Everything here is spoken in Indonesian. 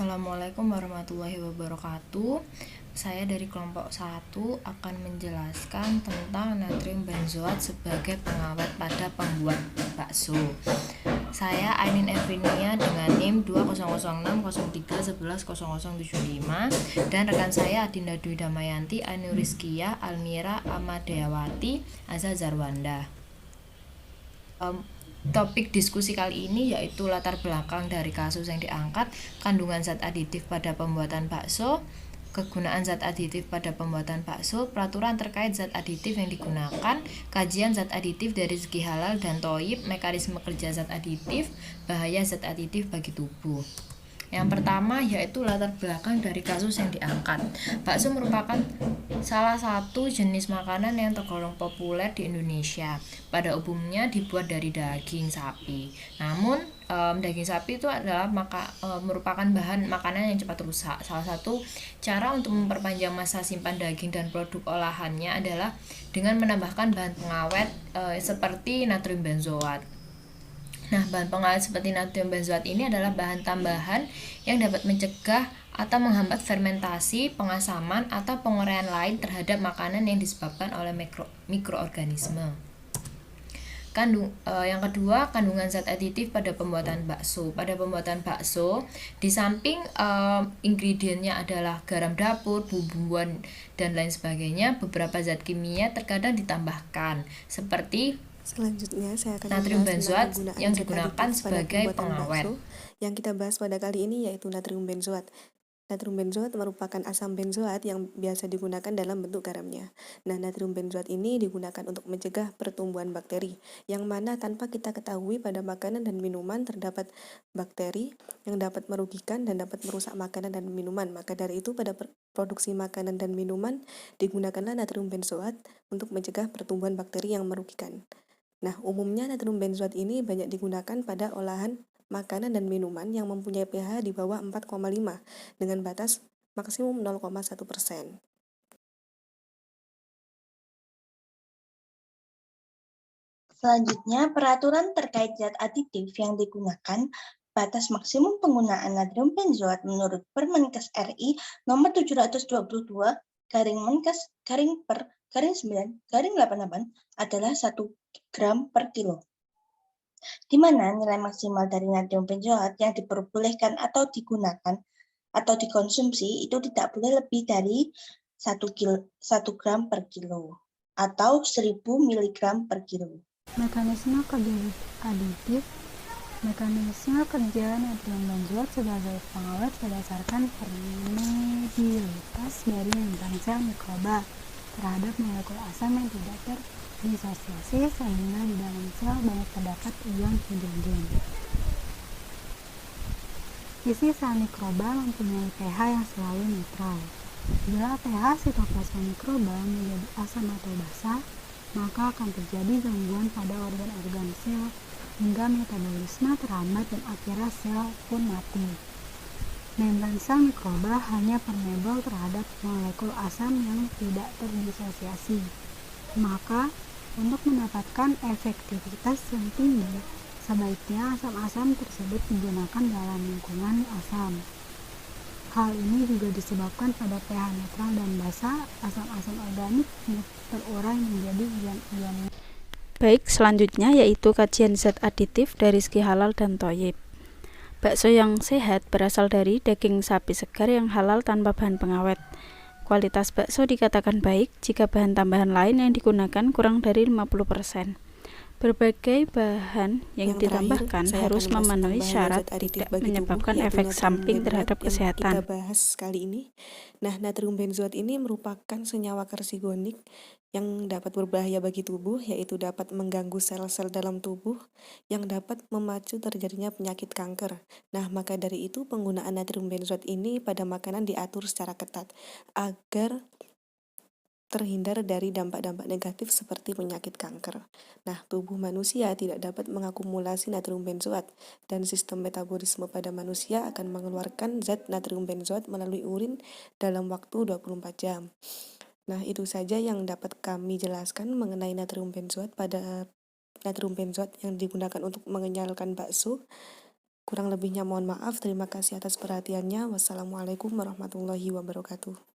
Assalamualaikum warahmatullahi wabarakatuh. Saya dari kelompok 1 akan menjelaskan tentang natrium benzoat sebagai pengawet pada pembuat bakso. Saya Ainin Evinia dengan NIM 2006031110075 dan rekan saya Adinda Dwi Damayanti, Ainur Rizkiyah, Almira Amadewati, Azza Zarwanda. Topik diskusi kali ini yaitu latar belakang dari kasus yang diangkat, kandungan zat aditif pada pembuatan bakso, kegunaan zat aditif pada pembuatan bakso, peraturan terkait zat aditif yang digunakan, kajian zat aditif dari segi halal dan thoyyib, mekanisme kerja zat aditif, bahaya zat aditif bagi tubuh. Yang pertama yaitu latar belakang dari kasus yang diangkat. Bakso merupakan salah satu jenis makanan yang tergolong populer di Indonesia. Pada umumnya dibuat dari daging sapi. Namun daging sapi itu adalah merupakan bahan makanan yang cepat rusak. Salah satu cara untuk memperpanjang masa simpan daging dan produk olahannya adalah dengan menambahkan bahan pengawet seperti natrium benzoat. Nah, bahan pengawet seperti natrium benzoat ini adalah bahan tambahan yang dapat mencegah atau menghambat fermentasi, pengasaman, atau penguraian lain terhadap makanan yang disebabkan oleh mikroorganisme. Yang kedua, kandungan zat aditif pada pembuatan bakso. Pada pembuatan bakso, di samping ingredientnya adalah garam dapur, bumbuan, dan lain sebagainya, beberapa zat kimia terkadang ditambahkan, seperti Selanjutnya, saya akan natrium membahas benzoat tentang penggunaan yang zat digunakan aditif pada sebagai pembuatan pengawet. bakso. Yang kita bahas pada kali ini yaitu natrium benzoat. Natrium benzoat merupakan asam benzoat yang biasa digunakan dalam bentuk garamnya. Nah, natrium benzoat ini digunakan untuk mencegah pertumbuhan bakteri, yang mana tanpa kita ketahui pada makanan dan minuman terdapat bakteri yang dapat merugikan dan dapat merusak makanan dan minuman. Maka dari itu pada produksi makanan dan minuman digunakanlah natrium benzoat untuk mencegah pertumbuhan bakteri yang merugikan. Nah, umumnya natrium benzoat ini banyak digunakan pada olahan makanan dan minuman yang mempunyai pH di bawah 4,5 dengan batas maksimum 0,1%. Selanjutnya, peraturan terkait zat aditif yang digunakan, batas maksimum penggunaan natrium benzoat menurut Permenkes RI nomor 722 /9/88 adalah 1 gram per kilo, di mana nilai maksimal dari natrium benzoat yang diperbolehkan atau digunakan atau dikonsumsi itu tidak boleh lebih dari 1 gram per kilo atau 1000 mg per kilo. Mekanisme kerja aditif. Mekanisme kerja natrium benzoat sebagai pengawet berdasarkan permeabilitas dari membran sel mikroba terhadap molekul asam yang tidak terdisosiasi, sehingga di dalam sel banyak terdapat ion hidrogen. Isi sel mikroba mempunyai pH yang selalu netral. Bila pH sitoplasma mikroba menjadi asam atau basa, maka akan terjadi gangguan pada organ-organ sel hingga metabolisme terhambat dan akhirnya sel pun mati. Membran sel mikroba hanya permeabel terhadap molekul asam yang tidak terdisosiasi. Maka, untuk mendapatkan efektivitas yang tinggi, sebaiknya asam-asam tersebut digunakan dalam lingkungan asam. Hal ini juga disebabkan pada pH netral dan basa, asam-asam organik terurai menjadi ion-ion. Baik, selanjutnya yaitu kajian zat aditif dari segi halal dan thoyyib. Bakso yang sehat berasal dari daging sapi segar yang halal tanpa bahan pengawet. Kualitas bakso dikatakan baik jika bahan tambahan lain yang digunakan kurang dari 50%. Berbagai bahan yang ditambahkan harus memenuhi syarat tidak menyebabkan efek samping terhadap kesehatan. Kita bahas kali ini. Nah, natrium benzoat ini merupakan senyawa karsigonik yang dapat berbahaya bagi tubuh, yaitu dapat mengganggu sel-sel dalam tubuh yang dapat memacu terjadinya penyakit kanker. Nah, maka dari itu penggunaan natrium benzoat ini pada makanan diatur secara ketat agar terhindar dari dampak-dampak negatif seperti penyakit kanker. Nah, tubuh manusia tidak dapat mengakumulasi natrium benzoat dan sistem metabolisme pada manusia akan mengeluarkan zat natrium benzoat melalui urin dalam waktu 24 jam. Nah, itu saja yang dapat kami jelaskan mengenai natrium benzoat yang digunakan untuk mengenyalkan bakso. Kurang lebihnya mohon maaf. Terima kasih atas perhatiannya. Wassalamualaikum warahmatullahi wabarakatuh.